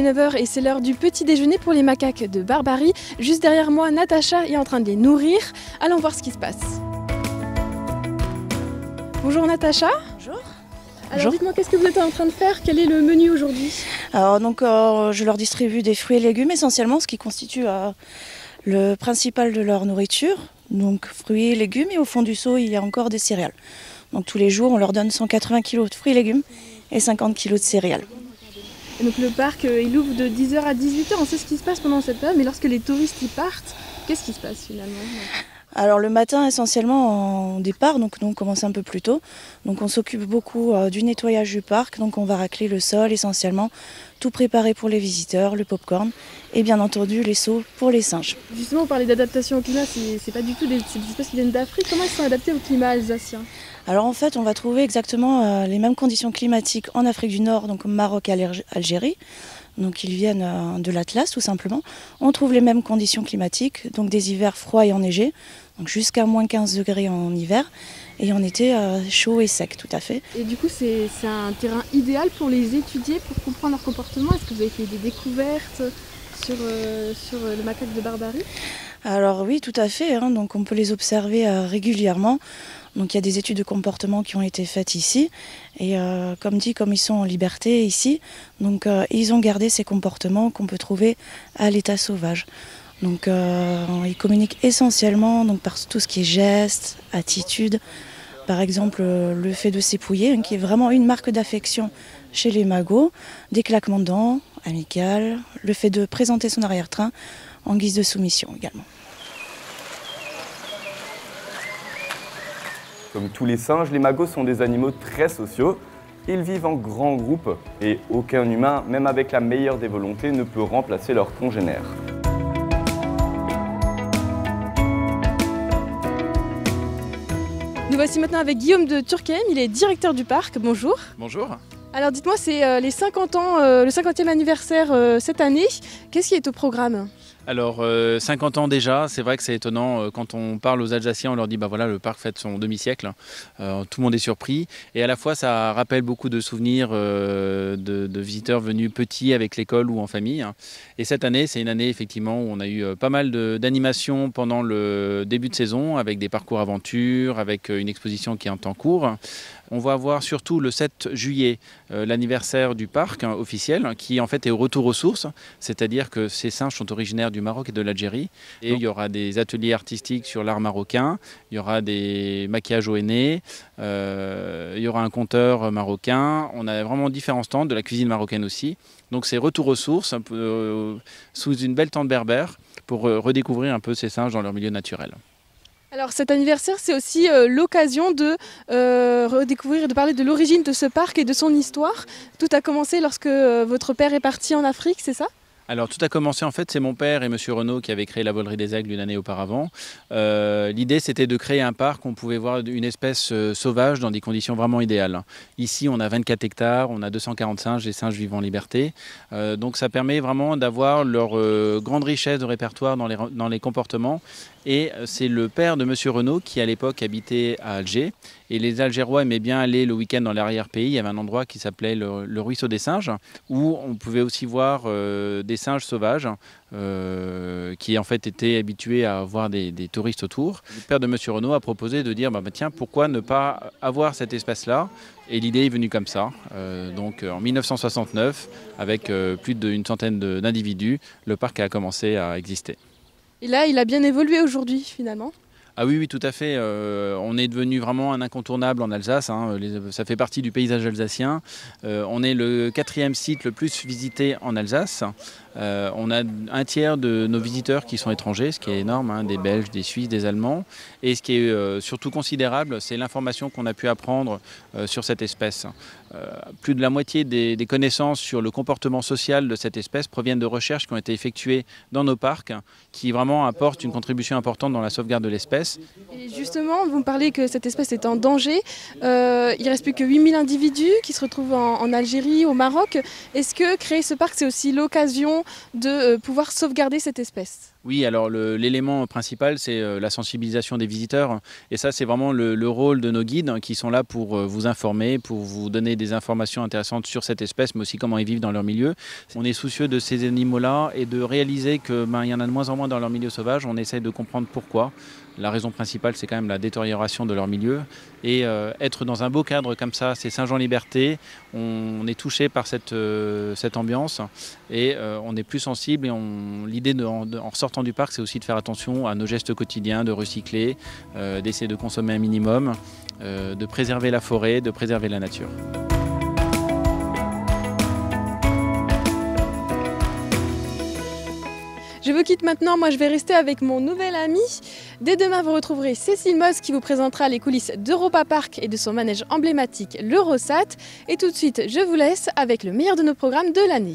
est 9 h et c'est l'heure du petit déjeuner pour les macaques de Barbarie. Juste derrière moi, Natacha est en train de les nourrir. Allons voir ce qui se passe. Bonjour Natacha. Bonjour. Alors dites-moi, qu'est-ce que vous êtes en train de faire? Quel est le menu aujourd'hui? Alors donc je leur distribue des fruits et légumes essentiellement, ce qui constitue le principal de leur nourriture. Donc fruits et légumes, et au fond du seau il y a encore des céréales. Donc tous les jours on leur donne 180 kg de fruits et légumes et 50 kg de céréales. Et donc le parc il ouvre de 10 h à 18 h, on sait ce qui se passe pendant cette période, mais lorsque les touristes y partent, qu'est-ce qui se passe finalement? Alors le matin essentiellement on départ, donc nous on commence un peu plus tôt. Donc on s'occupe beaucoup du nettoyage du parc, donc on va racler le sol essentiellement, tout préparer pour les visiteurs, le popcorn et bien entendu les seaux pour les singes. Justement, vous parlez d'adaptation au climat, c'est pas du tout des espèces qui viennent d'Afrique. Comment ils sont adaptés au climat alsacien? Alors en fait on va trouver exactement les mêmes conditions climatiques en Afrique du Nord, donc au Maroc et Algérie. Donc ils viennent de l'Atlas tout simplement. On trouve les mêmes conditions climatiques, donc des hivers froids et enneigés, donc jusqu'à moins 15 degrés en hiver, et en été chaud et sec tout à fait. Et du coup c'est un terrain idéal pour les étudier, pour comprendre leur comportement. Est-ce que vous avez fait des découvertes sur le macaque de Barbarie? Alors oui, tout à fait, hein. Donc on peut les observer régulièrement. Donc il y a des études de comportement qui ont été faites ici. Et comme dit, comme ils sont en liberté ici, donc ils ont gardé ces comportements qu'on peut trouver à l'état sauvage. Donc ils communiquent essentiellement donc, par tout ce qui est gestes, attitudes. Par exemple, le fait de s'épouiller, hein, qui est vraiment une marque d'affection chez les magos, des claquements de dents, amical, le fait de présenter son arrière-train en guise de soumission également. Comme tous les singes, les magos sont des animaux très sociaux. Ils vivent en grands groupes et aucun humain, même avec la meilleure des volontés, ne peut remplacer leurs congénères. Nous voici maintenant avec Guillaume de Turckheim, il est directeur du parc. Bonjour. Bonjour. Alors dites-moi, c'est les 50 ans, le 50e anniversaire cette année. Qu'est-ce qui est au programme? Alors 50 ans déjà, c'est vrai que c'est étonnant quand on parle aux Alsaciens, on leur dit bah voilà, le parc fête son demi-siècle, tout le monde est surpris et à la fois ça rappelle beaucoup de souvenirs de visiteurs venus petits avec l'école ou en famille. Et cette année, c'est une année effectivement où on a eu pas mal d'animations pendant le début de saison avec des parcours aventures, avec une exposition qui est en cours. On va avoir surtout le 7 juillet l'anniversaire du parc officiel qui en fait est au retour aux sources, c'est-à-dire que ces singes sont originaires du Maroc et de l'Algérie. Et il y aura des ateliers artistiques sur l'art marocain, il y aura des maquillages au henné, il y aura un conteur marocain, on a vraiment différents stands, de la cuisine marocaine aussi. Donc c'est retour aux sources, un peu, sous une belle tente berbère pour redécouvrir un peu ces singes dans leur milieu naturel. Alors cet anniversaire, c'est aussi l'occasion de redécouvrir et de parler de l'origine de ce parc et de son histoire. Tout a commencé lorsque votre père est parti en Afrique, c'est ça? Alors tout a commencé en fait, c'est mon père et monsieur Renaud qui avaient créé la Volerie des Aigles une année auparavant. L'idée c'était de créer un parc où on pouvait voir une espèce sauvage dans des conditions vraiment idéales. Ici on a 24 hectares, on a 240 singes, des singes vivant en liberté. Donc ça permet vraiment d'avoir leur grande richesse de répertoire dans les comportements. Et c'est le père de monsieur Renaud qui à l'époque habitait à Alger. Et les Algérois aimaient bien aller le week-end dans l'arrière-pays. Il y avait un endroit qui s'appelait le Ruisseau des Singes, où on pouvait aussi voir des singes sauvages qui en fait étaient habitués à voir des touristes autour. Le père de monsieur Renaud a proposé de dire tiens, pourquoi ne pas avoir cette espèce-là? Et l'idée est venue comme ça. Donc en 1969, avec plus d'une centaine d'individus, le parc a commencé à exister. Et là, il a bien évolué aujourd'hui finalement. Ah oui, tout à fait. On est devenu vraiment un incontournable en Alsace. Ça fait partie du paysage alsacien. On est le 4e site le plus visité en Alsace. On a un tiers de nos visiteurs qui sont étrangers, ce qui est énorme, des Belges, des Suisses, des Allemands. Et ce qui est surtout considérable, c'est l'information qu'on a pu apprendre sur cette espèce. Plus de la moitié des connaissances sur le comportement social de cette espèce proviennent de recherches qui ont été effectuées dans nos parcs, qui vraiment apportent une contribution importante dans la sauvegarde de l'espèce. Et justement, vous me parlez que cette espèce est en danger. Il ne reste plus que 8000 individus qui se retrouvent en Algérie, au Maroc. Est-ce que créer ce parc, c'est aussi l'occasion de pouvoir sauvegarder cette espèce? Oui, alors l'élément principal, c'est la sensibilisation des visiteurs. Et ça, c'est vraiment le rôle de nos guides qui sont là pour vous informer, pour vous donner des informations intéressantes sur cette espèce, mais aussi comment ils vivent dans leur milieu. On est soucieux de ces animaux-là et de réaliser qu'il y en a de moins en moins dans leur milieu sauvage. On essaye de comprendre pourquoi. La raison principale, c'est quand même la détérioration de leur milieu. Et être dans un beau cadre comme ça, c'est Saint-Jean-Liberté. On est touché par cette ambiance et on est plus sensible. Et l'idée en sortant du parc, c'est aussi de faire attention à nos gestes quotidiens, de recycler, d'essayer de consommer un minimum, de préserver la forêt, de préserver la nature. Je vous quitte maintenant, moi je vais rester avec mon nouvel ami. Dès demain, vous retrouverez Cécile Moss qui vous présentera les coulisses d'Europa Park et de son manège emblématique, l'Eurosat. Et tout de suite, je vous laisse avec le meilleur de nos programmes de l'année.